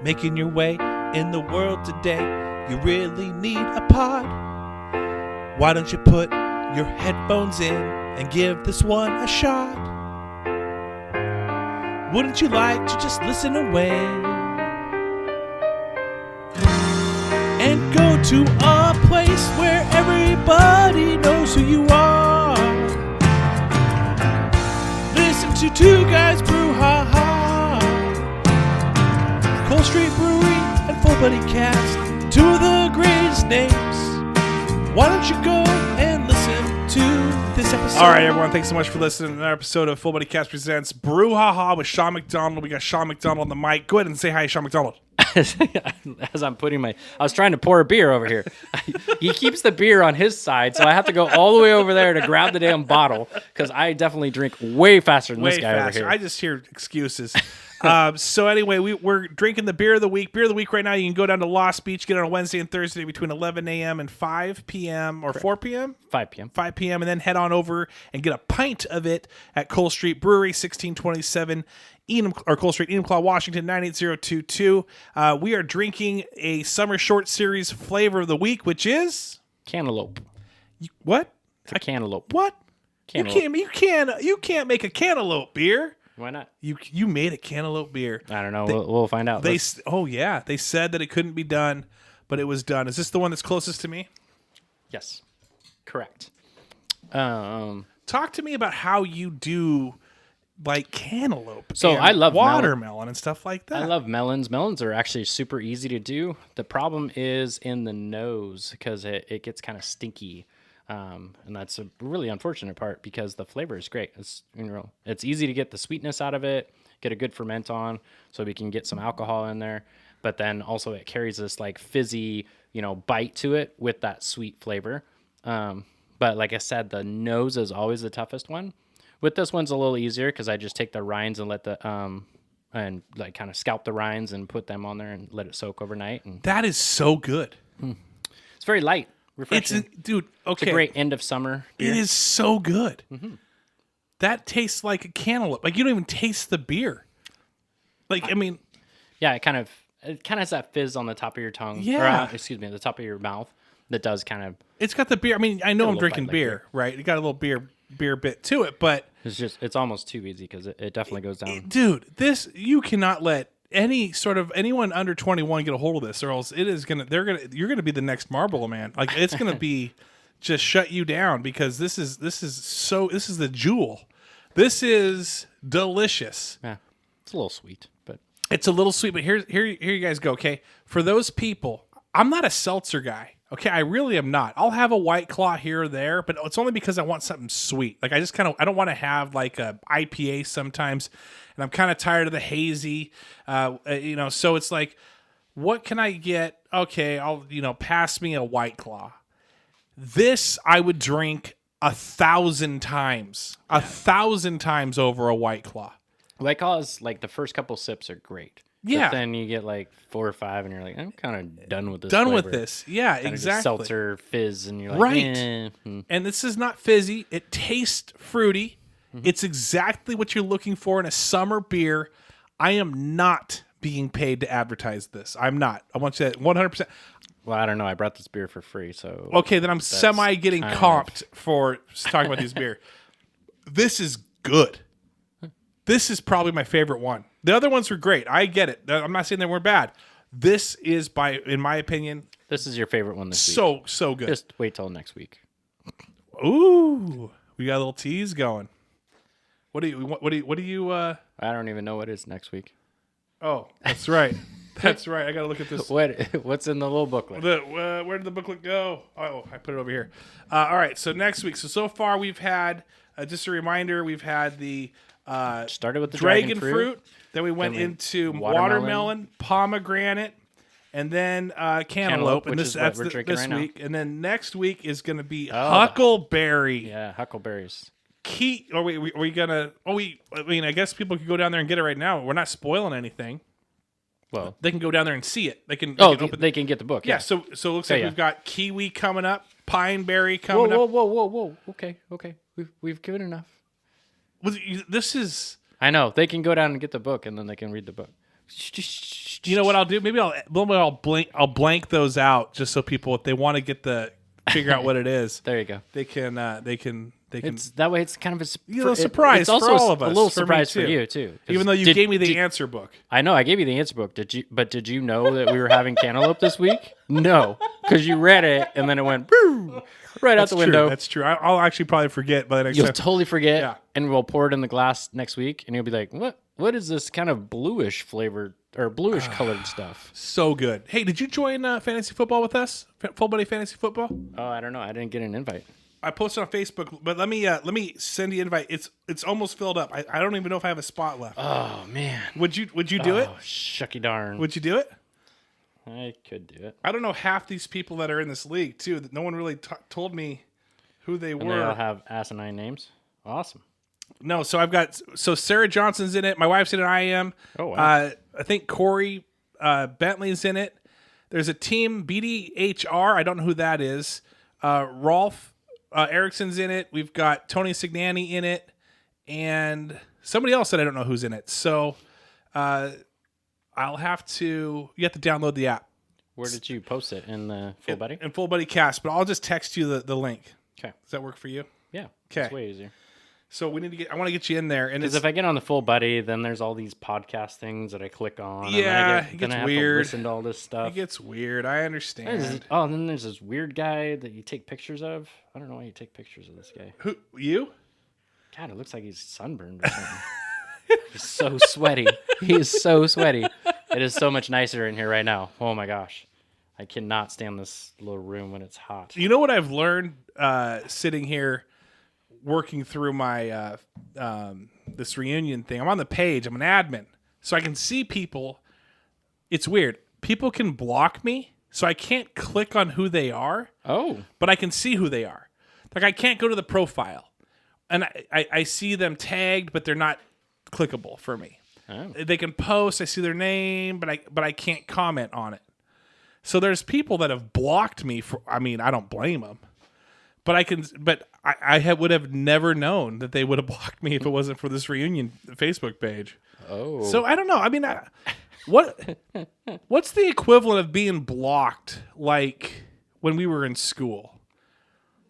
making your way in the world today. You really need a pod. Why don't you put your headphones in and give this one a shot? Wouldn't you like to just listen away and go to a place where everybody knows who you are? Listen to two guys brew ha ha. Cold Street Brewery and Full Buddy Cast, two of the greatest names. Why don't you go and listen to this episode? All right, everyone, thanks so much for listening to another episode of Full Buddy Cast presents BrewHaha with Sean McDonald. We got Sean McDonald on the mic. Go ahead and say hi, Sean McDonald. As I'm putting I was trying to pour a beer over here. He keeps the beer on his side, so I have to go all the way over there to grab the damn bottle because I definitely drink way faster than this guy over here. I just hear excuses. So anyway, we're drinking the beer of the week. Beer of the week right now, you can go down to Lost Beach, get it on Wednesday and Thursday between 11 a.m. and 5 p.m. or 4 p.m.? 5 p.m. 5 p.m. and then head on over and get a pint of it at Cold Street Brewery, 1627 Cold Street, Enumclaw, Washington, 98022. We are drinking a Summer Short Series flavor of the week, which is... Cantaloupe. What? It's a cantaloupe. What? Cantaloupe. You can't make a cantaloupe beer. Why not? You made a cantaloupe beer. I don't know. We'll find out. They said that it couldn't be done, but it was done. Is this the one that's closest to me? Yes. Correct. Talk to me about how you do like cantaloupe. So and I love watermelon and stuff like that. I love melons. Melons are actually super easy to do. The problem is in the nose because it gets kind of stinky. And that's a really unfortunate part because the flavor is great. It's easy to get the sweetness out of it, get a good ferment on, so we can get some alcohol in there. But then also it carries this like fizzy, bite to it with that sweet flavor. But like I said, the nose is always the toughest one. With this one's a little easier because I just take the rinds and let the and like kind of scalp the rinds and put them on there and let it soak overnight. And that is so good. It's very light. Refreshing. Dude, okay. It's a great end of summer beer. It is so good. Mm-hmm. That tastes like a cantaloupe. Like you don't even taste the beer. Yeah, it kind of has that fizz on the top of your tongue. Yeah. Or, the top of your mouth. That does kind of. It's got the beer. I mean, I know I'm drinking beer, right? It got a little beer bit to it, but it's almost too easy because it definitely goes down. Dude, you cannot let anyone under 21 get a hold of this, or else you're gonna be the next Marlboro Man. Like it's gonna be just shut you down because this is the jewel. This is delicious. Yeah, it's a little sweet, but it's a little sweet. But here you guys go. Okay, for those people, I'm not a seltzer guy. Okay, I really am not. I'll have a White Claw here or there, but it's only because I want something sweet. Like I don't want to have like a IPA sometimes, and I'm kind of tired of the hazy. So it's like, what can I get? Okay, I'll pass me a White Claw. This I would drink 1,000 times, 1,000 times over a White Claw. White Claws, like the first couple sips are great. Yeah. But then you get like 4 or 5 and you're like, I'm kind of done with this. Yeah, kinda exactly. Just seltzer fizz and you're like, right. And this is not fizzy. It tastes fruity. Mm-hmm. It's exactly what you're looking for in a summer beer. I am not being paid to advertise this. I'm not. I want you to 100%. Well, I don't know. I brought this beer for free, so. Okay, then I'm semi getting comped for talking about this beer. This is good. This is probably my favorite one. The other ones were great. I get it. I'm not saying they weren't bad. This is, in my opinion, this is your favorite one this week. So good. Just wait till next week. Ooh, we got a little tease going. What do you? I don't even know what is next week. Oh, that's right. That's right. I got to look at this. What's in the little booklet? Where did the booklet go? Oh, I put it over here. All right. So next week. So far we've had just a reminder. We've had the. Started with the dragon fruit. Then we went into watermelon, pomegranate, and then cantaloupe. And that's this right week. Now. And then next week is going to be huckleberry. Yeah, huckleberries. Are we gonna? I guess people could go down there and get it right now. We're not spoiling anything. Well, they can go down there and see it. They can get the book. Yeah. So it looks like we've got kiwi coming up, pineberry coming up. Whoa. Okay. We've given enough. This is. I know they can go down and get the book, and then they can read the book. You know what I'll do? Maybe I'll blank those out just so people, if they want to figure out what it is, There you go. they can. It's that way. It's kind of a surprise It's also for all of us. a little for me surprise for too. you too. 'Cause Even though you gave me the answer book. I know I gave you the answer book. Did you know that we were having Cantaloupe this week? No, because you read it and then it went right out the window. That's true. I'll actually probably forget by the next You'll time. totally forget, Yeah. and we'll pour it in the glass next week, and you'll be like, What is this kind of bluish flavored or bluish colored stuff? So good. Hey, did you join fantasy football with us? Full Buddy Fantasy Football? Oh, I don't know. I didn't get an invite. I posted on Facebook, but let me send you an invite. It's almost filled up. I don't even know if I have a spot left. Oh man, Would you do it? Oh shucky darn. Would you do it? I could do it. I don't know half these people that are in this league too. That no one really told me who they And were. they all have asinine names. Awesome. No, so Sarah Johnson's in it. My wife's in it. I am. Oh wow. I think Corey Bentley's in it. There's a team BDHR. I don't know who that is. Rolf Erickson's in it. We've got Tony Signani in it, and somebody else that I don't know who's in it. So you have to download the app. Where did you post it? In the Full Buddy? In Full Buddy Cast, but I'll just text you the link. Okay. Does that work for you? Yeah. Okay. It's way easier. So I want to get you in there, and Because if I get on the Full Buddy, then there's all these podcast things that I click on. Yeah, and it then gets I have weird. to listen to all this stuff. it gets weird. I understand. And then there's this weird guy that you take pictures of. I don't know why you take pictures of this guy. Who you? God, it looks like he's sunburned or something. He's so sweaty. He is so sweaty. It is so much nicer in here right now. Oh my gosh. I cannot stand this little room when it's hot. You know what I've learned sitting here working through my this reunion thing. I'm on the page. I'm an admin, so I can see people. It's weird. People can block me, so I can't click on who they are. Oh. But I can see who they are. Like I can't go to the profile, and I see them tagged, but they're not clickable for me. Oh. They can post. I see their name, but I can't comment on it. So there's people that have blocked me for. I mean, I don't blame them, but I would have never known that they would have blocked me if it wasn't for this reunion Facebook page. Oh. So I don't know. I mean, what's the equivalent of being blocked like when we were in school?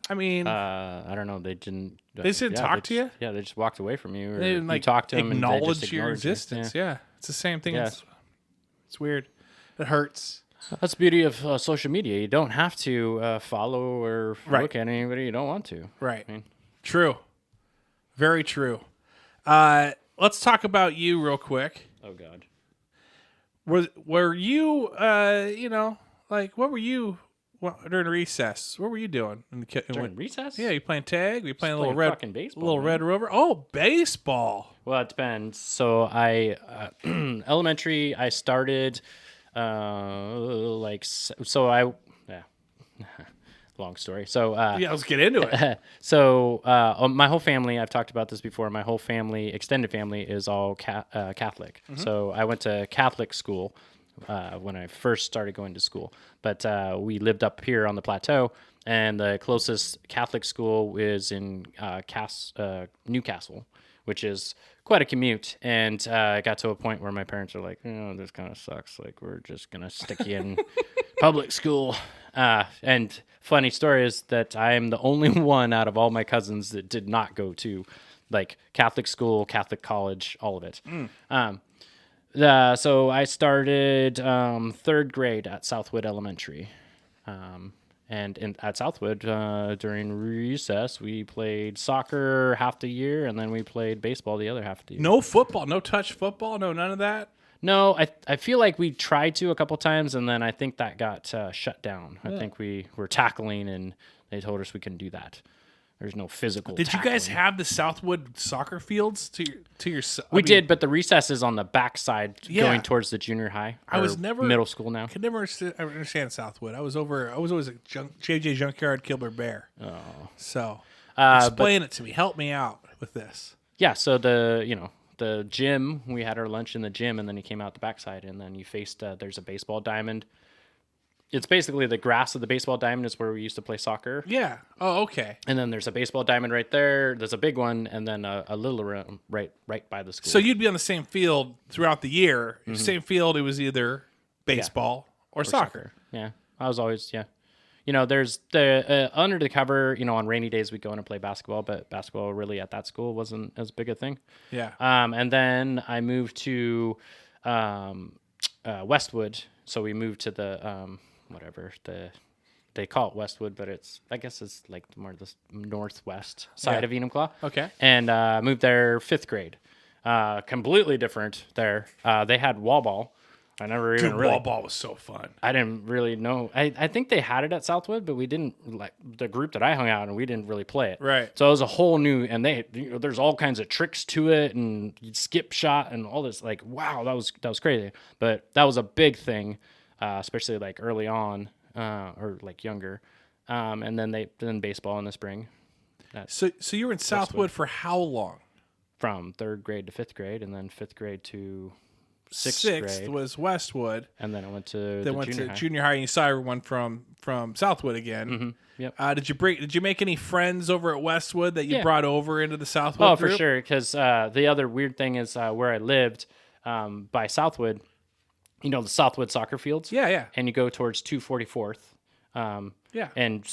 I mean, I don't know. They didn't talk to you? Yeah, they just walked away from you. Or they didn't you talked to them and they just acknowledge your ignored you. existence. Yeah. It's the same thing. Yeah. It's weird. It hurts. That's the beauty of social media. You don't have to follow or Right. look at anybody you don't want to. Right. I mean, True. Very true. Let's talk about you real quick. oh God. Were you, what were you during recess? What were you doing? During recess? Yeah, you playing tag? Were you playing a little playing red fucking baseball, little man. Red Rover? Oh, baseball. Well, it depends. So I, elementary, I started, long story. So, Yeah, let's get into it. So my whole family, I've talked about this before, my whole family, extended family is all Catholic. Mm-hmm. So I went to Catholic school when I first started going to school. But we lived up here on the plateau, and the closest Catholic school is in Newcastle, which is quite a commute. And I got to a point where my parents are like, this kind of sucks. Like, we're just going to stick you in public school. And funny story is that I am the only one out of all my cousins that did not go to like Catholic school, Catholic college, all of it. So I started third grade at Southwood Elementary. And at Southwood, during recess, we played soccer half the year, and then we played baseball the other half of the year. No football, no touch football, no none of that. No, I feel like we tried to a couple times, and then I think that got shut down. I think we were tackling, and they told us we couldn't do that. There's no physical Did tackling. you guys have the Southwood soccer fields to your? We did, but the recess is on the backside Yeah. going towards the junior high. I was or never middle school now. Could never understand Southwood. I was always at JJ Junkyard, Gilbert Bear. Oh, so explain it to me. Help me out with this. Yeah, so the gym, we had our lunch in the gym, and then you came out the backside, and then you faced, there's a baseball diamond It's basically the grass of the baseball diamond is where we used to play soccer. Yeah. Oh, okay. And then there's a baseball diamond right there. There's a big one, and then a little room right by the school. So you'd be on the same field throughout the year. Same field. It was either baseball or soccer. Yeah, I was always there's the under the cover. On rainy days we go in and play basketball, but basketball really at that school wasn't as big a thing. Yeah. And then I moved to Westwood. So we moved to the they call it Westwood, but I guess it's like more the northwest side of Enumclaw. Okay. And moved there 5th grade. Completely different there. They had wall ball. I never even really. Wall ball was so fun. I didn't really know. I think they had it at Southwood, but we didn't, like the group that I hung out and we didn't really play it. Right. So it was a whole new, and there's all kinds of tricks to it, and you'd skip shot and all this. Like, wow, that was crazy. But that was a big thing, especially like early on, or like younger. And then baseball in the spring. So you were in Southwood for how long? From 3rd grade to 5th grade, and then 5th grade to 6th grade was Westwood. And then I went to junior high, and you saw everyone from Southwood again. Mm-hmm. Yep. Did you make any friends over at Westwood that you brought over into the Southwood group? For sure, because the other weird thing is where I lived by Southwood, the Southwood soccer fields. Yeah. And you go towards 244th. And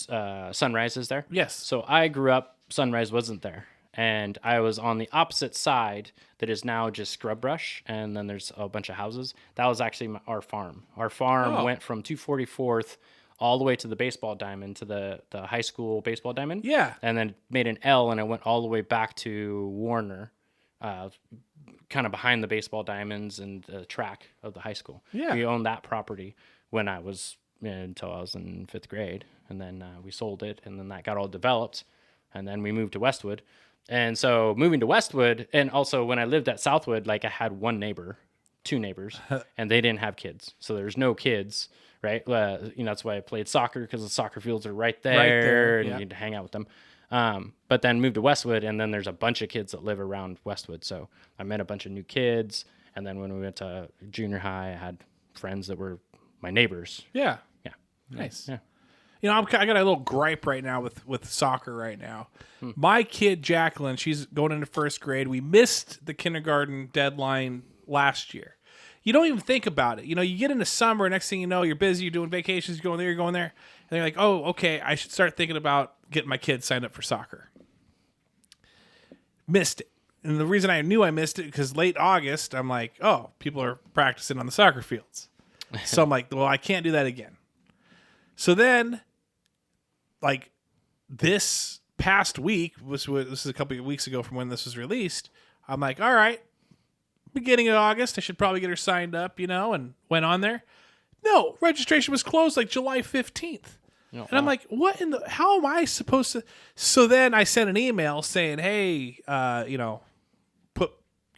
Sunrise is there. Yes. So I grew up, Sunrise wasn't there. And I was on the opposite side that is now just scrub brush, and then there's a bunch of houses. That was actually our farm. Our farm went from 244th all the way to the baseball diamond, to the high school baseball diamond. Yeah. And then made an L, and it went all the way back to Warner, kind of behind the baseball diamonds and the track of the high school. Yeah. We owned that property until I was in 5th grade, and then we sold it, and then that got all developed, and then we moved to Westwood. And so moving to Westwood, and also when I lived at Southwood, like I had 2 neighbors, and they didn't have kids. So there's no kids, right? That's why I played soccer, because the soccer fields are right there, and you need to hang out with them. But then moved to Westwood, and then there's a bunch of kids that live around Westwood. So I met a bunch of new kids. And then when we went to junior high, I had friends that were my neighbors. Yeah. Yeah. Nice. Yeah. I got a little gripe right now with soccer right now. My kid, Jacqueline, she's going into 1st grade. We missed the kindergarten deadline last year. You don't even think about it. You get into summer, next thing you know, you're busy, you're doing vacations, you're going there. And they're like, oh, okay, I should start thinking about getting my kids signed up for soccer. Missed it. And the reason I knew I missed it, because late August, I'm like, oh, people are practicing on the soccer fields. So I'm like, well, I can't do that again. So then, like, this past week, this is a couple of weeks ago from when this was released, I'm like, all right, beginning of August, I should probably get her signed up, and went on there. No, registration was closed like July 15th. And I'm like, how am I supposed to? So then I sent an email saying, hey, can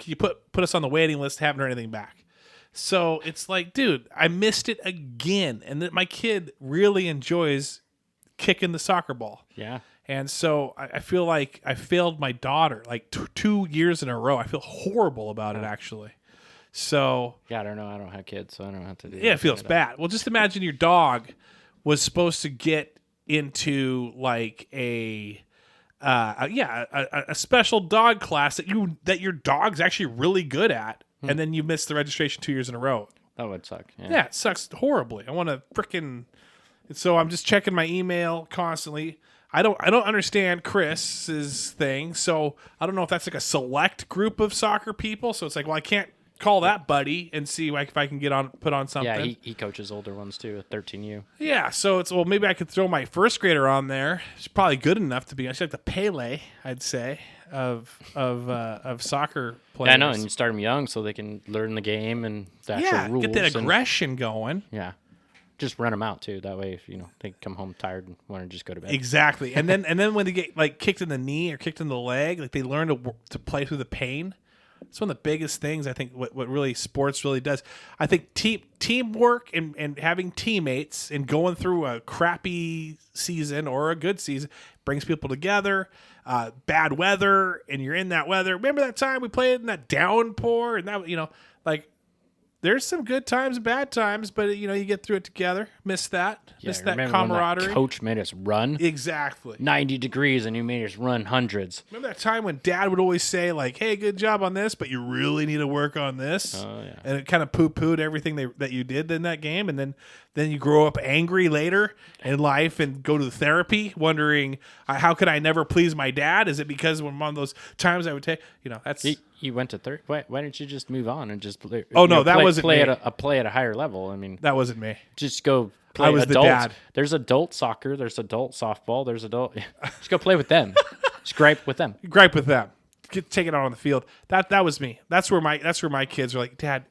you put us on the waiting list? Haven't heard anything back. So it's like, dude, I missed it again. And that my kid really enjoys kicking the soccer ball. Yeah. And so I feel like I failed my daughter like 2 years in a row. I feel horrible about it, actually. So yeah, I don't know. I don't have kids, so I don't have to do it feels bad. Well, just imagine your dog was supposed to get into like a special dog class that your dog's actually really good at, and then you miss the registration 2 years in a row. That would suck. Yeah, it sucks horribly. I want to frickin'. So I'm just checking my email constantly. I don't understand Chris's thing, so I don't know if that's like a select group of soccer people. So it's like, well, I can't call that buddy and see if I can put on something. Yeah, he coaches older ones too, at 13U. Yeah, so it's, well, maybe I could throw my 1st grader on there. She's probably good enough to be. She's like the Pele, I'd say, of soccer players. Yeah, I know, and you start them young so they can learn the game and the actual rules. Get that aggression going. Yeah. Just run them out too. That way, if they come home tired and want to just go to bed. Exactly, and then when they get like kicked in the knee or kicked in the leg, like they learn to play through the pain. It's one of the biggest things I think. What really sports really does. I think teamwork and having teammates and going through a crappy season or a good season brings people together. Bad weather, and you're in that weather. Remember that time we played in that downpour and that like. there's some good times, bad times, but you get through it together. Miss that. Yeah, Miss that remember camaraderie. when that coach made us run Exactly. 90 degrees and you made us run hundreds. Remember that time when Dad would always say, like, "Hey, good job on this, but you really need to work on this." Oh, yeah. And it kind of poo-pooed everything that you did in that game, and then you grow up angry later in life and go to therapy, wondering how could I never please my dad? Is it because one of those times I would take, that's. You went to third. Why didn't you just move on and just play? Oh, no, that wasn't play me. play at a higher level. I mean, That wasn't me. just go play. I was the adults. dad. There's adult soccer. There's adult softball. There's adult. Just go play with them. Just gripe with them. Gripe with them. Take it out on the field. That was me. That's where my kids are like, "Dad,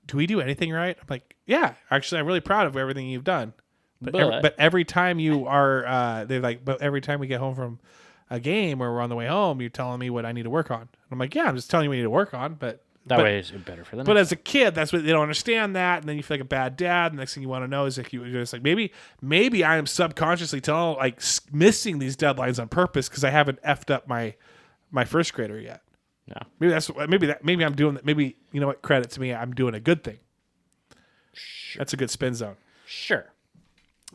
do we do anything right?" I'm like, "Yeah, actually, I'm really proud of everything you've done." But every time you are, they're like, "But every time we get home from a game or we're on the way home, you're telling me what I need to work on." And I'm like, "Yeah, I'm just telling you what you need to work on." But that way it's better for them. But as a kid, that's what they don't understand that, and then you feel like a bad dad. The next thing you want to know is like you're just like maybe I am subconsciously missing these deadlines on purpose because I haven't effed up my first grader yet. No, Maybe I'm doing that. Maybe you know what? Credit to me, I'm doing a good thing. Sure. That's a good spin zone. Sure.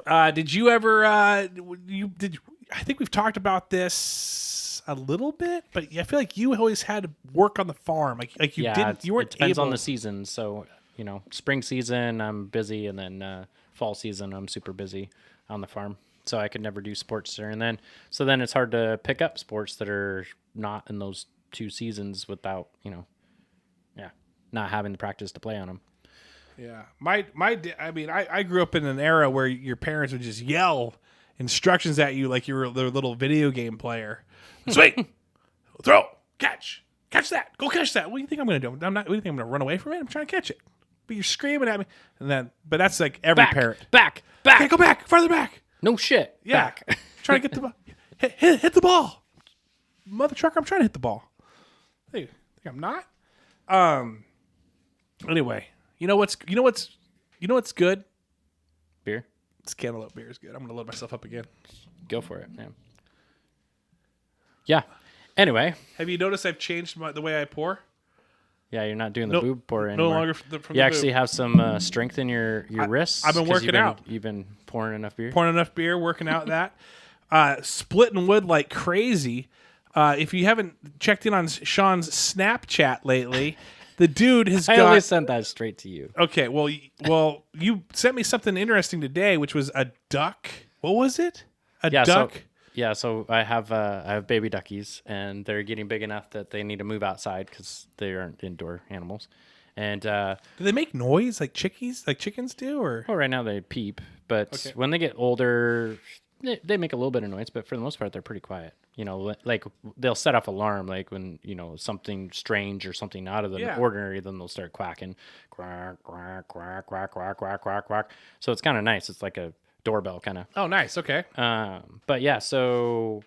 Did you ever? I think we've talked about this a little bit, but I feel like you always had to work on the farm. Like you didn't. You weren't. It depends able on the season. So spring season I'm busy, and then fall season I'm super busy on the farm. So I could never do sports during then. So then it's hard to pick up sports that are not in those 2 seasons without not having the practice to play on them. Yeah, I grew up in an era where your parents would just yell instructions at you like you were their little video game player. Swing, throw, catch that, go catch that. What do you think I'm going to do? What do you think I'm going to run away from it? I'm trying to catch it. But you're screaming at me, but that's like every parent. Back. Okay, go back, farther back. No shit. Yeah, Back. Trying to get the ball. Hit the ball, mother trucker. I'm trying to hit the ball. Hey, think I'm not. Anyway. You know what's good? Beer? This Cantaloupe beer is good. I'm gonna load myself up again. Go for it, man. Yeah. Anyway. Have you noticed I've changed the way I pour? Yeah, you're not doing the boob pour anymore. No longer from you actually have some strength in your wrists. I've been working out. You've been pouring enough beer. Working out that. Splitting wood like crazy. If you haven't checked in on Sean's Snapchat lately. The dude has I only sent that straight to you. Okay, well, you sent me something interesting today, which was a duck. What was it? Duck? So I have baby duckies, and they're getting big enough that they need to move outside because they aren't indoor animals. And do they make noise like chickens do? Or right now they peep, but when they get older, they make a little bit of noise. But for the most part, they're pretty quiet. Like they'll set off alarm, like when something strange or something out of the ordinary, then they'll start quacking, quack, quack, quack, quack, quack, quack, quack, quack. So it's kind of nice. It's like a doorbell kind of. Oh, nice. Okay. But yeah, so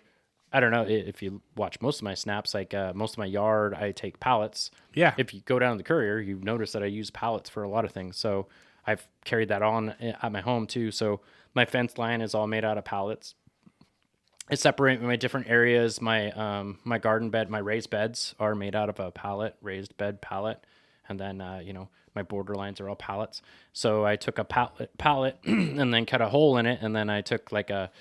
I don't know if you watch most of my snaps, like most of my yard, I take pallets. Yeah. If you go down to the courier, you notice that I use pallets for a lot of things. So I've carried that on at my home too. So my fence line is all made out of pallets. I separate my different areas. My my garden bed, my raised beds are made out of a raised bed pallet. And then, my border lines are all pallets. So I took a pallet and then cut a hole in it. And then I took like a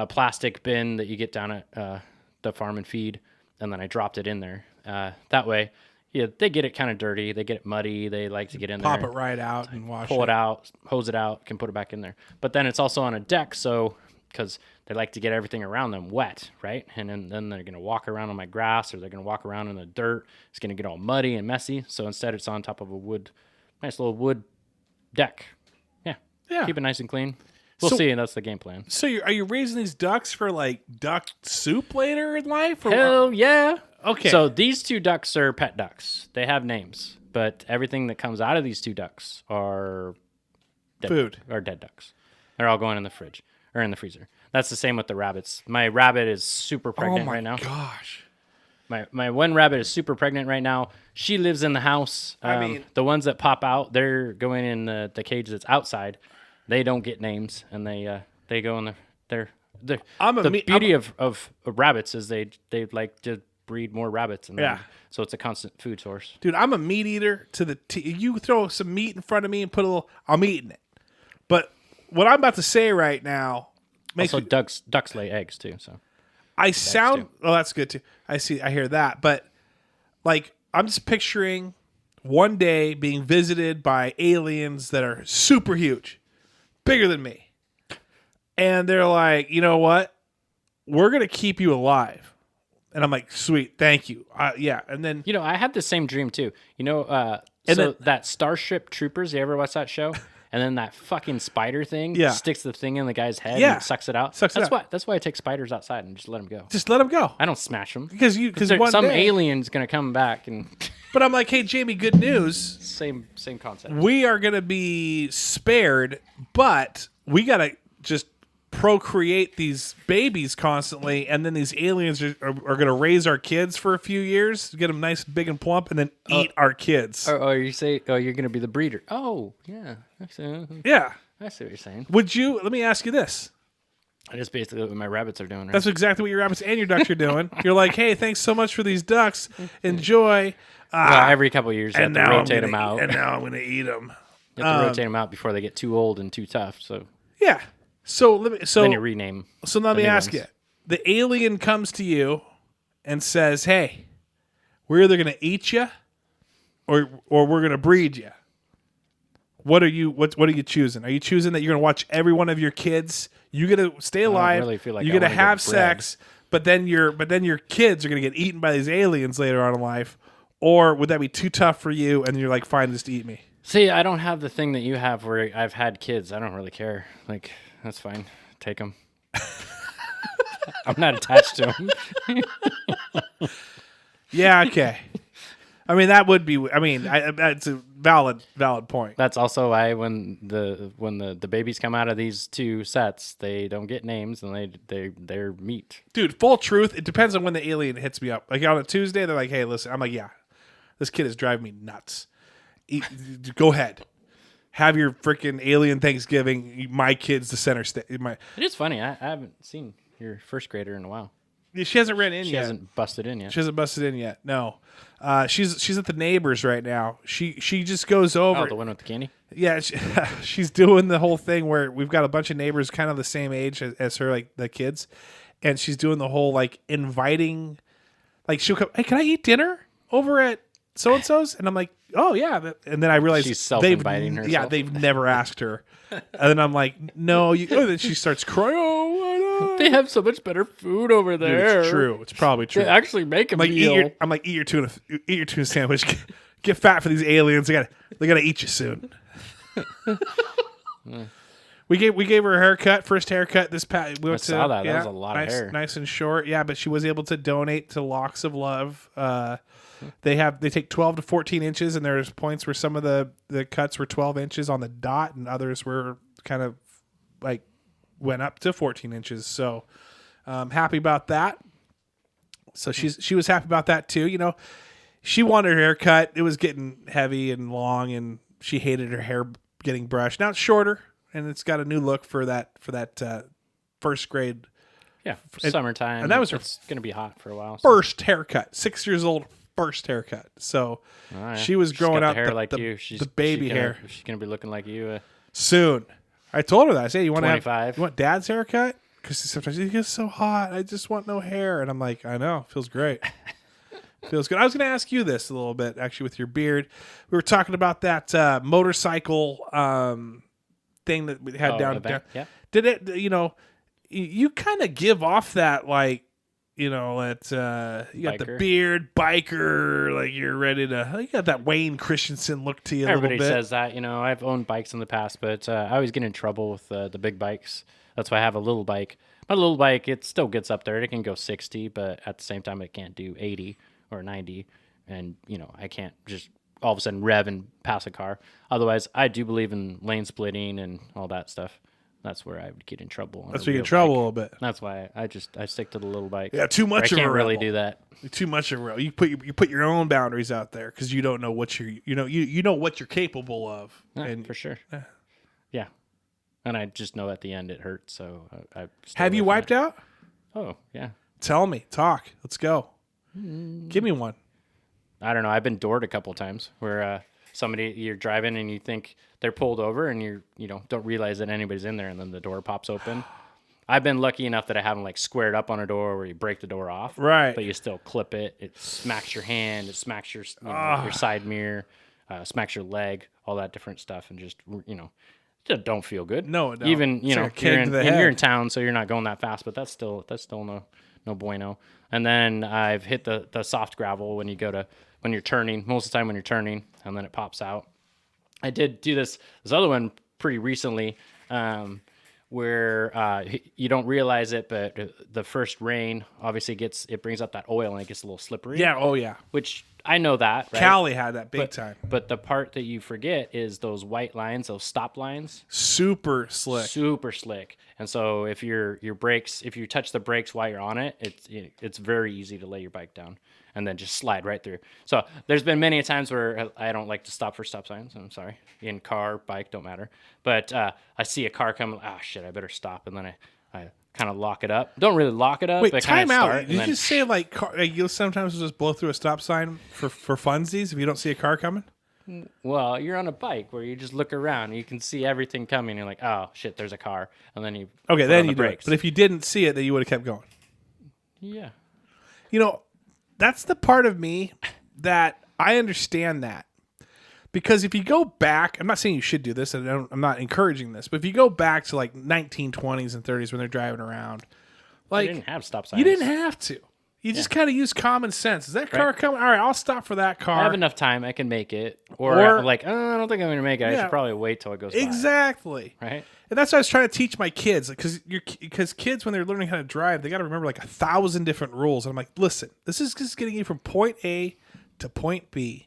plastic bin that you get down at the farm and feed. And then I dropped it in there. That way, they get it kind of dirty. They get it muddy. They like to get in there. Pop it right out and wash it. Pull it out, hose it out, can put it back in there. But then it's also on a deck, so because they like to get everything around them wet, right? And then they're going to walk around on my grass or they're going to walk around in the dirt. It's going to get all muddy and messy. So instead it's on top of a nice little wood deck. Yeah. Keep it nice and clean. We'll see. That's the game plan. So are you raising these ducks for like duck soup later in life? Or Hell yeah. Okay. So these 2 ducks are pet ducks. They have names, but everything that comes out of these 2 ducks are dead ducks. They're all going in the fridge. Or in the freezer. That's the same with the rabbits. My rabbit is super pregnant right now. Oh, my gosh. My one rabbit is super pregnant right now. She lives in the house. The ones that pop out, they're going in the cage that's outside. They don't get names, and they go in the beauty of rabbits is they like to breed more rabbits, and Yeah. so it's a constant food source. Dude, I'm a meat eater to the you throw some meat in front of me and put a little, I'm eating it. But what I'm about to say right now makes Also, me, ducks lay eggs too. So I sound, too. oh, that's good too. I hear that. But like, I'm just picturing one day being visited by aliens that are super huge, bigger than me. And they're like, you know what? We're going to keep you alive. And I'm like, sweet, thank you. Yeah. And then, I had the same dream too. And So then- that Starship Troopers, you ever watch that show? And then that fucking spider thing Yeah. sticks the thing in the guy's head Yeah. and sucks it out. Sucks it out. That's why I take spiders outside and just let them go. just let them go. I don't smash them Because one some day, alien's gonna come back and but I'm like, hey, Jamie, good news. same concept. We are going to be spared, but we got to just procreate these babies constantly, and then these aliens are going to raise our kids for a few years, get them nice, big, and plump, and then eat our kids. You're gonna be the breeder. Oh yeah, I see Yeah. what you're saying. Would you? Let me ask you this. That's basically what my rabbits are doing. Right? That's exactly what your rabbits and your ducks are doing. You're like, hey, thanks so much for these ducks. Enjoy. Well, every couple of years, you have And to now I'm rotate gonna them out. And now I'm going to eat them. You have to rotate them out before they get too old and too tough. So Yeah. So let me. then you rename. So let me new ask ones. you: the alien comes to you and says, "Hey, we're either going to eat you, or we're going to breed you. What are you? What are you choosing? Are you choosing that you're going to watch every one of your kids? You going to stay alive? really feel like you're I going to wanna have get bred. sex, but then your kids are going to get eaten by these aliens later on in life, or would that be too tough for you? And you're like, fine, just eat me." See, I don't have the thing that you have where I've had kids. I don't really care. Like, that's fine. Take them. I'm not attached to them. Yeah. Okay. I mean, that would be. I mean, that's a valid point. That's also why when the babies come out of these two sets, they don't get names and they're meat. Dude, full truth, it depends on when the alien hits me up. Like on a Tuesday, they're like, hey, listen. I'm like, yeah, this kid is driving me nuts. Go ahead. Have your freaking alien Thanksgiving. My kid's the center stage. It is funny. I haven't seen your first grader in a while. She hasn't ran in She yet. hasn't busted in yet. She hasn't busted in yet. No. She's at the neighbors right now. She just goes over. Oh, the one with the candy? Yeah, she's doing the whole thing where we've got a bunch of neighbors kind of the same age as her, like the kids, and she's doing the whole like inviting, like she'll come, hey, can I eat dinner over at so and so's? And I'm like, oh yeah, and then I realized She's self-inviting herself. Yeah, they've never asked her, and then I'm like, no, you. And then she starts crying. Oh, why not? They have so much better food over Dude, there. it's true. It's probably true. They actually make a like meal. I'm like, eat your tuna sandwich. Get fat for these aliens. They gotta eat you soon. We gave her a haircut, first haircut this past. We went I saw that. Yeah, That was a lot of hair. Nice and short. Yeah, but she was able to donate to Locks of Love. They take 12 to 14 inches, and there's points where some of the cuts were 12 inches on the dot, and others were kind of like went up to 14 inches. So happy about that. So she was happy about that too. You know, she wanted her haircut. It was getting heavy and long, and she hated her hair getting brushed. Now it's shorter, and it's got a new look for that first grade Yeah, summertime. and that was her It's going to be hot for a while. So. first haircut. 6 years old, first haircut. So All right. she was She's growing got out the hair the, like the, you. the baby she's gonna, hair She's going to be looking like you. soon. I told her that. I said, you want 25. you want dad's haircut? Because sometimes it gets so hot. I just want no hair. And I'm like, I know. Feels great. Feels good. I was going to ask you this a little bit, actually, with your beard. We were talking about that motorcycle thing that we had down. Yeah. Did it, you kind of give off that, like, you got the Biker. beard, biker, like you're ready to, you got that Wayne Christensen look to you a Everybody little bit. says that. I've owned bikes in the past, but I always get in trouble with the big bikes. That's why I have a little bike. My little bike, it still gets up there. It can go 60, but at the same time, it can't do 80 or 90. And, I can't just all of a sudden rev and pass a car. Otherwise, I do believe in lane splitting and all that stuff. That's where I would get in trouble. That's where you get in trouble a little bit. That's why I stick to the little bike. Yeah, too much I of a can't really rebel. do that. Too much of a rebel. You put your own boundaries out there because you don't know what you know what you're capable of. Yeah, and for sure. Yeah. And I just know at the end it hurts, so I stay have away you from wiped it. out? Oh, yeah. Tell me. Talk. Let's go. Give me one. I don't know. I've been doored a couple times where you're driving and you think they're pulled over and you don't realize that anybody's in there, and then the door pops open. I've been lucky enough that I haven't like squared up on a door where you break the door off. Right. But you still clip it. It smacks your hand. It smacks your your side mirror. Smacks your leg. All that different stuff, and just just don't feel good. No, it don't. Even It's like a kick to the head. you're in town, so you're not going that fast. But that's still no bueno. And then I've hit the soft gravel when you're turning. Most of the time when you're turning, and then it pops out. I did do this other one pretty recently. Where you don't realize it, but the first rain obviously brings up that oil and it gets a little slippery. Yeah, oh yeah. Which I know that, right? Cali had that big time. But the part that you forget is those white lines, those stop lines. Super slick. Super slick. And so if your brakes, if you touch the brakes while you're on it, it's very easy to lay your bike down and then just slide right through. So there's been many times where I don't like to stop for stop signs. I'm sorry. In car, bike, don't matter. But I see a car coming. Oh, shit, I better stop. And then I kind of lock it up. Don't really lock it up. Wait, but time kind of out. Did you just say you'll sometimes just blow through a stop sign for funsies if you don't see a car coming? Well, you're on a bike where you just look around and you can see everything coming. You're like, oh, shit, there's a car. And then you okay, then you do brakes. it. But if you didn't see it, then you would have kept going. Yeah. That's the part of me that I understand that. Because if you go back, I'm not saying you should do this, and I'm not encouraging this, but if you go back to like 1920s and 30s when they're driving around, like you didn't have stop signs. You didn't have to. You just kind of use common sense. Is that car coming? All right, I'll stop for that car. I have enough time. I can make it. Or I'm like, oh, I don't think I'm going to make it. I should probably wait till it goes by. Exactly. Right? And that's what I was trying to teach my kids. Because kids, when they're learning how to drive, they got to remember like 1,000 different rules. And I'm like, listen, this is just getting you from point A to point B.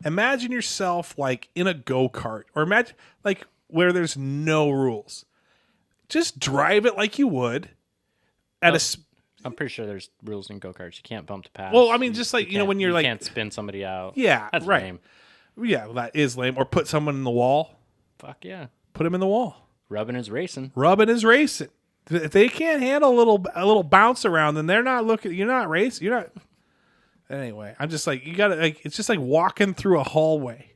Imagine yourself like in a go-kart. Or imagine like where there's no rules. Just drive it like you would at a... I'm pretty sure there's rules in go-karts. You can't bump to pass. Well, I mean, just like, when you're like... You can't spin somebody out. Yeah, That's right. lame. Yeah, well, that is lame. Or put someone in the wall. Fuck yeah. Put him in the wall. Rubbing is racing. Rubbing is racing. If they can't handle a little bounce around, then they're not looking... You're not racing. You're not... Anyway, I'm just like, you gotta... like, it's just like walking through a hallway.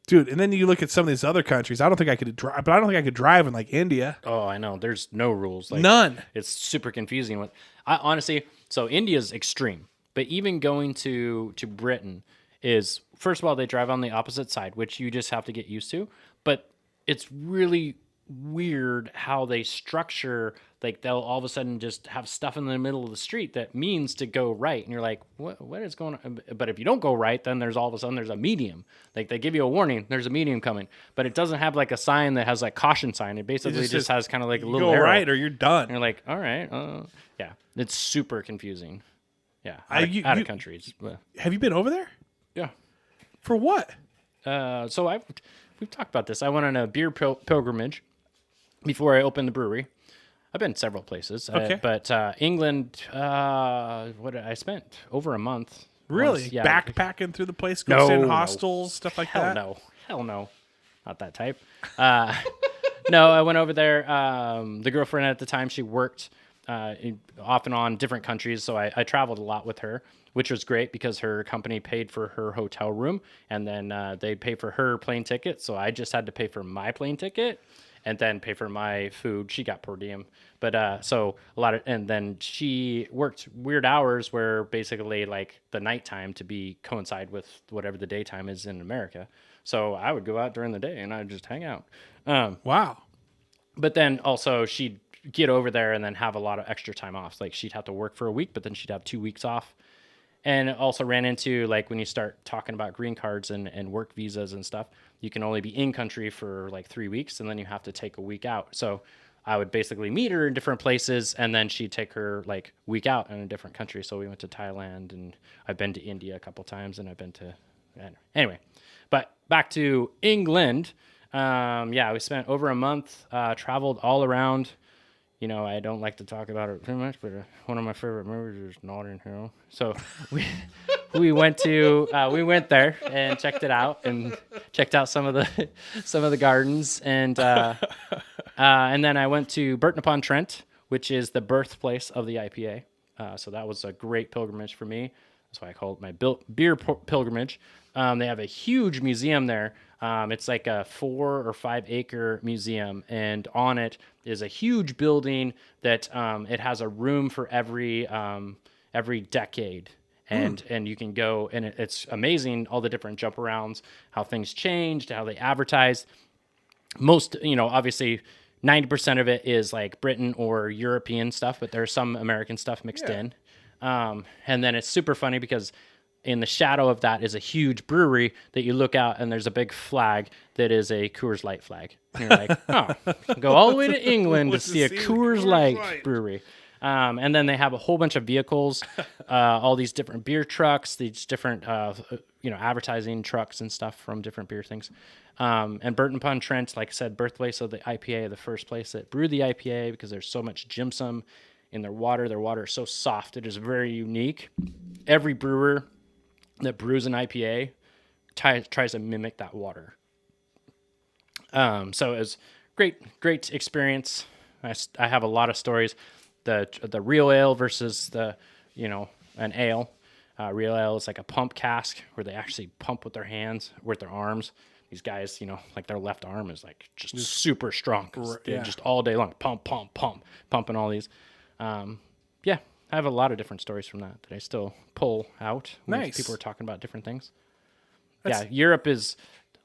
Dude, and then you look at some of these other countries. I don't think I could drive, but I don't think I could drive in like India. Oh, I know. There's no rules. Like, none. It's super confusing. Honestly, so India's extreme. But even going to Britain is, first of all, they drive on the opposite side, which you just have to get used to. But it's really weird how they structure, like they'll all of a sudden just have stuff in the middle of the street that means to go right, and you're like, what is going on? But if you don't go right, then there's all of a sudden there's a medium. Like they give you a warning, there's a medium coming, but it doesn't have like a sign that has like caution sign. It basically just has kind of like a little arrow. Go right or you're done. And you're like, all right, yeah, it's super confusing. Yeah, out of countries. Have you been over there? Yeah. For what? So we've talked about this. I went on a beer pilgrimage before I opened the brewery. I've been several places. Okay. But England, I spent over a month. Really? Once, yeah. Backpacking through the place, go stay in hostels, stuff like that? Hell no. Not that type. No, I went over there. The girlfriend at the time, she worked off and on different countries, so I traveled a lot with her, which was great because her company paid for her hotel room, and then they paid for her plane ticket, so I just had to pay for my plane ticket and then pay for my food. She got per diem. But so and then she worked weird hours where basically like the nighttime to coincide with whatever the daytime is in America. So I would go out during the day and I'd just hang out. Wow. But then also she'd get over there and then have a lot of extra time off. Like she'd have to work for a week, but then she'd have 2 weeks off. And also ran into, like, when you start talking about green cards and work visas and stuff, you can only be in country for like 3 weeks and then you have to take a week out. So I would basically meet her in different places and then she'd take her like week out in a different country. So we went to Thailand and I've been to India a couple times and I've been to, anyway, but back to England. Yeah, we spent over a month, traveled all around. I don't like to talk about it too much, but one of my favorite movies is Notting Hill. So we went there and checked it out and checked out some of the gardens and then I went to Burton upon Trent, which is the birthplace of the IPA. So that was a great pilgrimage for me. That's why I call it my beer pilgrimage. They have a huge museum there. It's like a 4 or 5 acre museum, and on it is a huge building that it has a room for every decade. And you can go, and it's amazing, all the different jump arounds, how things changed, how they advertised. Most, obviously 90% of it is like Britain or European stuff, but there's some American stuff mixed in. And then it's super funny because in the shadow of that is a huge brewery that you look out and there's a big flag that is a Coors Light flag. And you're like, oh, go all the way to England to see a Coors Light brewery. And then they have a whole bunch of vehicles, all these different beer trucks, these different, advertising trucks and stuff from different beer things. And Burton-upon-Trent, like I said, birthplace of the IPA, the first place that brewed the IPA because there's so much gypsum in their water. Their water is so soft. It is very unique. Every brewer that brews an IPA tries to mimic that water. So it was great experience. I have a lot of stories. The real ale versus an ale. Real ale is like a pump cask where they actually pump with their hands, with their arms. These guys, like their left arm is like just super strong. Just all day long, pumping all these. I have a lot of different stories from that I still pull out. When people are talking about different things. Europe is,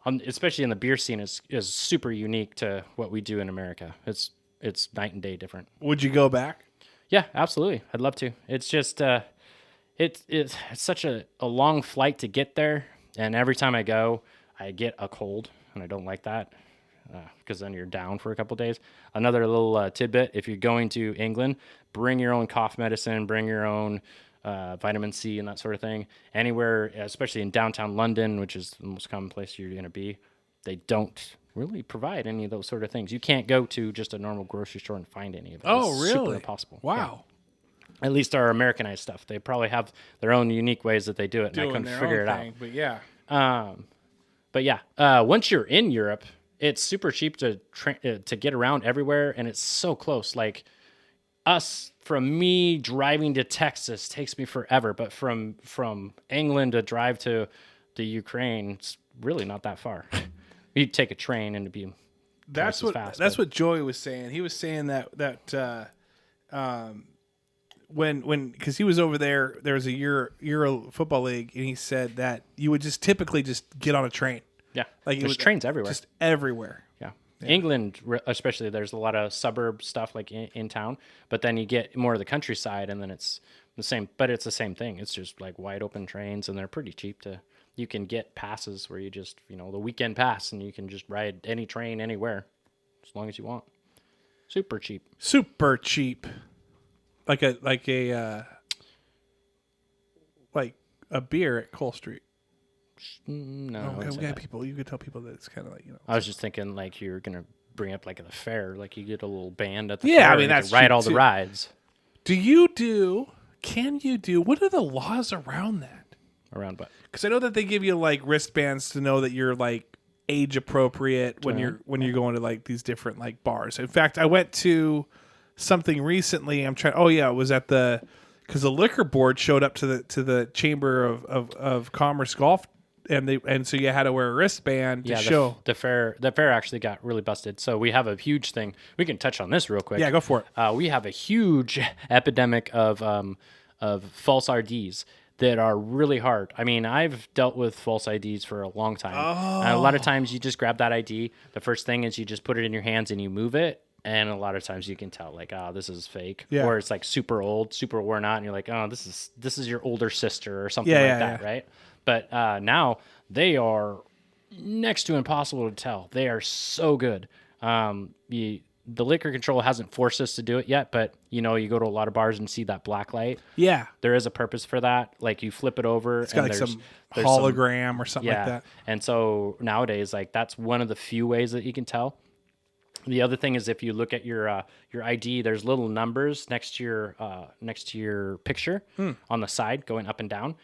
especially in the beer scene, is super unique to what we do in America. It's night and day different. Would you go back? Yeah, absolutely. I'd love to. It's just it's such a long flight to get there, and every time I go, I get a cold, and I don't like that because then you're down for a couple days. Another little tidbit: if you're going to England, bring your own cough medicine, bring your own vitamin C and that sort of thing. Anywhere, especially in downtown London, which is the most common place you're going to be, they don't really provide any of those sort of things. You can't go to just a normal grocery store and find any of it. Oh, it's really? Super impossible. Wow. Yeah. At least our Americanized stuff. They probably have their own unique ways that they do it, and I couldn't figure it out. But yeah. Once you're in Europe, it's super cheap to get around everywhere, and it's so close. Like from me driving to Texas takes me forever, but from England to drive to the Ukraine, it's really not that far. You'd take a train and it'd be that's what Joey was saying. He was saying that when because he was over there was a Euro football league, and he said that you would just typically just get on a train. Yeah, like there's trains everywhere. Just everywhere. Yeah. England, especially, there's a lot of suburb stuff like in town, but then you get more of the countryside, and then it's the same. But it's the same thing. It's just like wide open trains, and they're pretty cheap to. You can get passes where you just, the weekend pass, and you can just ride any train anywhere as long as you want. Super cheap. Super cheap. Like a beer at Cole Street. No. Okay, we got people. You could tell people that it's kind of like, I was just thinking like you're going to bring up like at the fair, like you get a little band at the fair. Yeah, I mean, that's ride all the rides. Can you do, what are the laws around that? Around what? Because I know that they give you like wristbands to know that you're like age appropriate when you're going to like these different like bars. In fact, I went to something recently. It was at because the liquor board showed up to the Chamber of Commerce golf, and so you had to wear a wristband to show. The fair actually got really busted. So we have a huge thing. We can touch on this real quick. Yeah, go for it. We have a huge epidemic of false RDs that are really hard. I mean, I've dealt with false IDs for a long time. And a lot of times you just grab that ID. The first thing is you just put it in your hands and you move it. And a lot of times you can tell like, this is fake. Yeah. Or it's like super old, super worn out. And you're like, this is your older sister or something that, right? But now they are next to impossible to tell. They are so good. The liquor control hasn't forced us to do it yet, but you go to a lot of bars and see that black light. Yeah. There is a purpose for that. Like you flip it over. It's got like some hologram or something like that. And so nowadays, like that's one of the few ways that you can tell. The other thing is if you look at your ID, there's little numbers next to your picture on the side going up and down.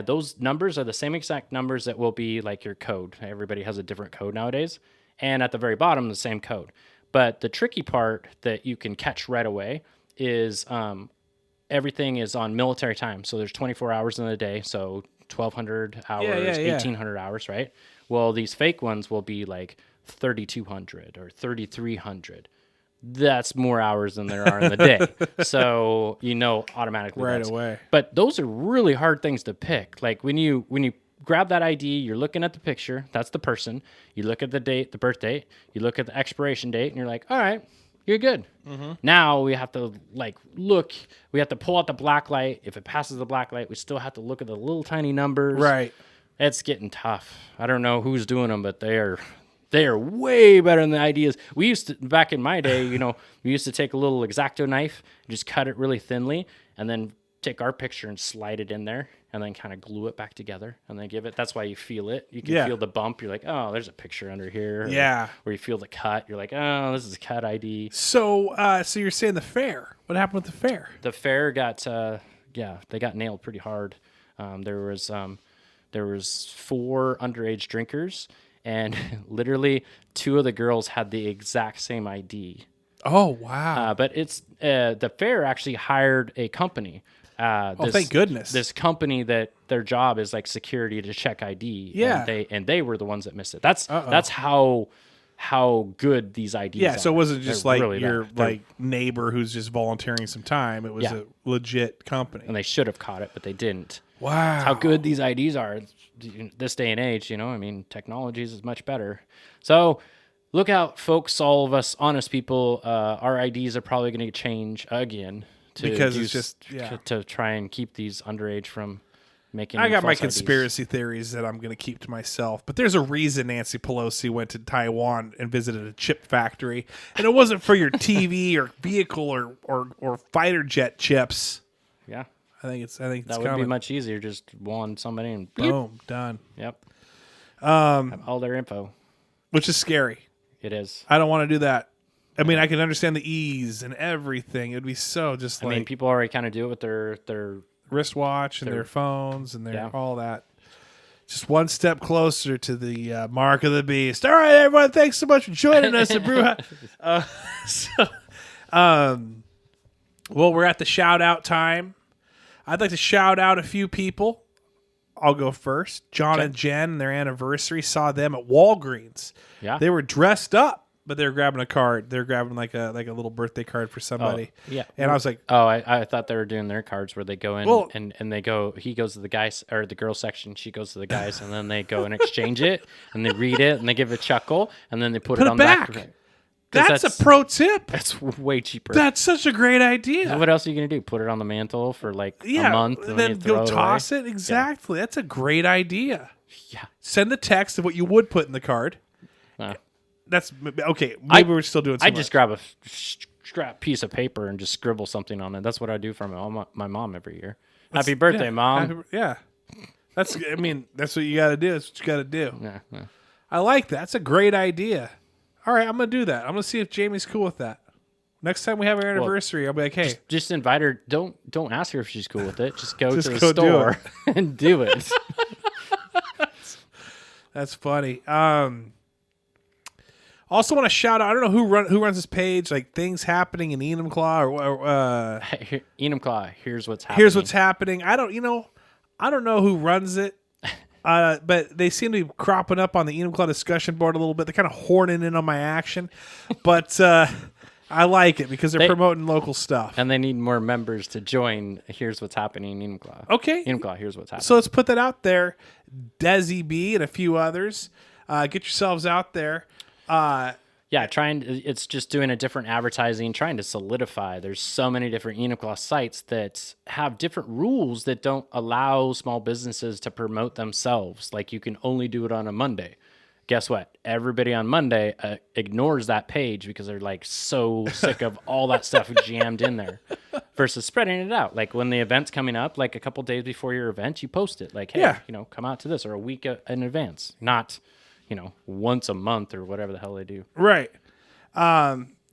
Those numbers are the same exact numbers that will be like your code. Everybody has a different code nowadays. And at the very bottom, the same code. But the tricky part that you can catch right away is everything is on military time. So there's 24 hours in the day. So 1,200 hours, yeah. 1,800 hours, right? Well, these fake ones will be like 3,200 or 3,300. That's more hours than there are in the day. So, automatically. Right away. But those are really hard things to pick. Like when you grab that ID, you're looking at the picture. That's the person. You look at the date, the birth date. You look at the expiration date, and you're like, all right, you're good. Mm-hmm. Now we have to look. We have to pull out the black light. If it passes the black light, we still have to look at the little tiny numbers. Right. It's getting tough. I don't know who's doing them, but they are way better than the ideas. We used to, back in my day, we used to take a little X-Acto knife, just cut it really thinly, and then take our picture and slide it in there, and then kind of glue it back together, and then give it. That's why you feel it. You can feel the bump. You're like, oh, there's a picture under here. Yeah. Or you feel the cut. You're like, oh, this is a cut ID. So you're saying the fair? What happened with the fair? The fair got, they got nailed pretty hard. There was 4 underage drinkers. And literally 2 of the girls had the exact same ID. Oh, wow. But it's the fair actually hired a company. Thank goodness. This company that their job is like security to check ID. Yeah. And they were the ones that missed it. That's how good these IDs are. Yeah, so it wasn't just They're like really your bad. neighbor who's just volunteering some time. It was a legit company. And they should have caught it, but they didn't. Wow. That's how good these IDs are. This day and age, technology is much better. So look out, folks, all of us honest people. Our IDs are probably going to change again because it's just to try and keep these underage from making. I got my false IDs. conspiracy theories that I'm going to keep to myself, but there's a reason Nancy Pelosi went to Taiwan and visited a chip factory, and it wasn't for your TV or vehicle or fighter jet chips. Yeah. I think it's that would coming. be much easier. Just one somebody and boom, done. Yep. Have all their info, which is scary. It is. I don't want to do that. I mean, I can understand the ease and everything. It'd be so just I mean, people already kind of do it with their wristwatch and their phones and their all that. Just one step closer to the mark of the beast. All right, everyone. Thanks so much for joining us at BrewHaha. Well, we're at the shout out time. I'd like to shout out a few people. I'll go first. John and Jen, their anniversary, saw them at Walgreens. Yeah. They were dressed up, but they were grabbing a card. They're grabbing like a little birthday card for somebody. Oh, yeah. And I was like, oh, I thought they were doing their cards where they go in and they go, he goes to the guys or the girl section, she goes to the guys, and then they go and exchange it and they read it and they give a chuckle and then they put it on back. the back. That's a pro tip. That's way cheaper. That's such a great idea. So what else are you going to do? Put it on the mantle for like a month and then go toss it away? it? Exactly. Yeah. That's a great idea. Yeah. Send the text of what you would put in the card. That's okay. Maybe we're still doing. I just grab a scrap piece of paper and just scribble something on it. That's what I do for my mom every year. Happy birthday, Mom. That's. I mean, that's what you got to do. That's what you got to do. Yeah. I like that. That's a great idea. All right, I'm gonna do that. I'm gonna see if Jamie's cool with that. Next time we have our anniversary, I'll be like, "Hey, just invite her. Don't ask her if she's cool with it. Just go to the store and do it." That's funny. Also, want to shout out. I don't know who runs this page. Like things happening in Enumclaw or Enumclaw. Here's what's happening. Here's what's happening. I don't know who runs it. But they seem to be cropping up on the Enumclaw discussion board a little bit. They're kind of horning in on my action, but I like it because they're promoting local stuff. And they need more members to join. Here's what's happening in Enumclaw. Okay, Enumclaw. Here's what's happening. So let's put that out there. Desi B and a few others. Get yourselves out there. It's just doing a different advertising, trying to solidify. There's so many different Enumclaw sites that have different rules that don't allow small businesses to promote themselves. Like you can only do it on a Monday. Guess what? Everybody on Monday ignores that page because they're like so sick of all that stuff jammed in there versus spreading it out. Like when the event's coming up, like a couple days before your event, you post it like, hey, come out to this, or a week in advance, not once a month or whatever the hell they do. Right.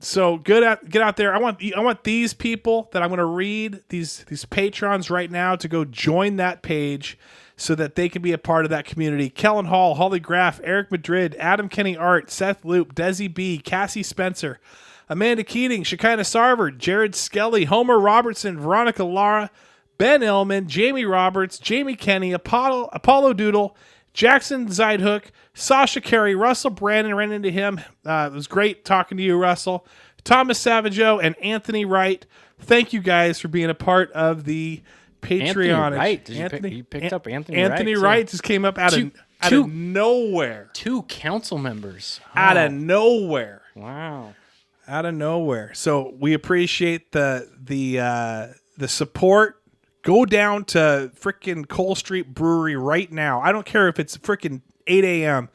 So get out there. I want these people that I'm going to read, these patrons right now, to go join that page so that they can be a part of that community. Kellen Hall, Holly Graff, Eric Madrid, Adam Kenny Art, Seth Loop, Desi B, Cassie Spencer, Amanda Keating, Shekinah Sarver, Jared Skelly, Homer Robertson, Veronica Lara, Ben Ellman, Jamie Roberts, Jamie Kenny, Apollo Doodle, Jackson Zeidhook, Sasha Carey, Russell Brandon, ran into him. It was great talking to you, Russell. Thomas Savageau, and Anthony Wright. Thank you guys for being a part of the Patreon. You picked up Anthony Wright. Anthony Wright just came up out of nowhere. 2 council members. Out of nowhere. Wow. Out of nowhere. So we appreciate the support. Go down to frickin' Cole Street Brewery right now. I don't care if it's frickin' 8 a.m.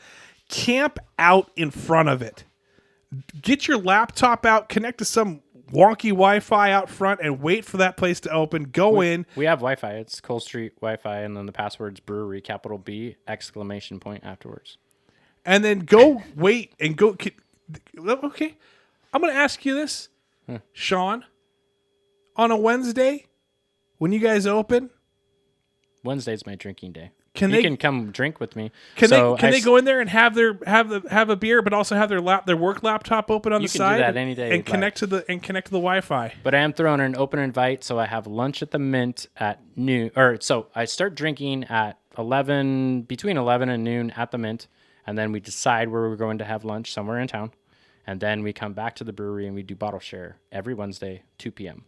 Camp out in front of it. Get your laptop out, connect to some wonky Wi-Fi out front, and wait for that place to open. Go in. We have Wi-Fi. It's Cole Street Wi-Fi, and then the password's Brewery, capital B, exclamation point afterwards. And then go wait and go. Okay. I'm going to ask you this, Sean. On a Wednesday, when you guys open, Wednesday's my drinking day. You can come drink with me. Can they go in there and have a beer, but also have their work laptop open on the side? You can do that any day and connect to the Wi-Fi. But I am throwing an open invite, so I have lunch at the Mint at noon. So I start drinking at between 11 and noon at the Mint, and then we decide where we're going to have lunch somewhere in town, and then we come back to the brewery and we do bottle share every Wednesday, 2 p.m.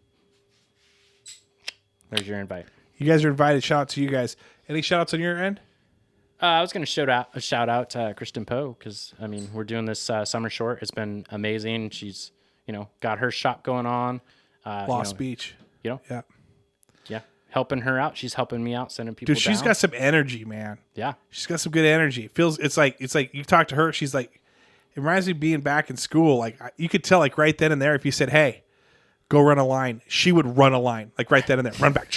There's your invite. You guys are invited. Shout out to you guys. Any shout outs on your end? I was going to shout out to Kristen Poe because, we're doing this summer short. It's been amazing. She's, got her shop going on. Lost Beach. Yeah. Helping her out. She's helping me out, sending people Dude, she's down. got some energy, man. Yeah. She's got some good energy. It's like you talk to her, she's like, it reminds me of being back in school. Like, you could tell, like, right then and there, if you said, hey, go run a line, she would run a line, like right then and there. Run back.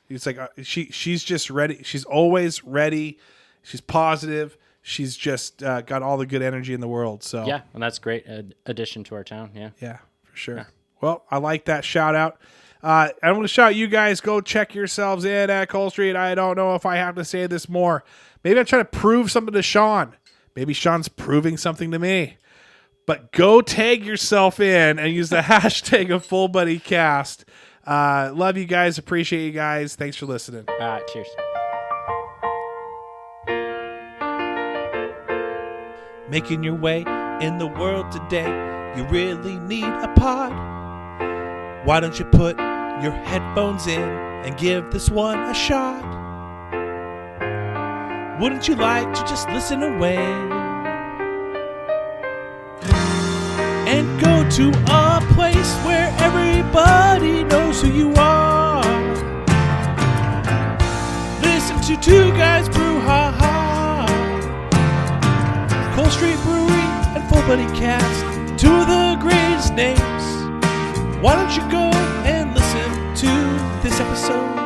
It's like she's just ready. She's always ready. She's positive. She's just got all the good energy in the world. So yeah, and that's great addition to our town. Yeah, for sure. Yeah. Well, I like that shout out. I want to shout you guys. Go check yourselves in at Cole Street. I don't know if I have to say this more. Maybe I'm trying to prove something to Sean. Maybe Sean's proving something to me. But go tag yourself in and use the hashtag of FullBuddyCast. Love you guys. Appreciate you guys. Thanks for listening. Cheers. Making your way in the world today, you really need a pod. Why don't you put your headphones in and give this one a shot? Wouldn't you like to just listen away and go to a place where everybody knows who you are? Listen to Two Guys BrewHaha, Cole Street Brewery and FullBuddyCast, two of the greatest names. Why don't you go and listen to this episode?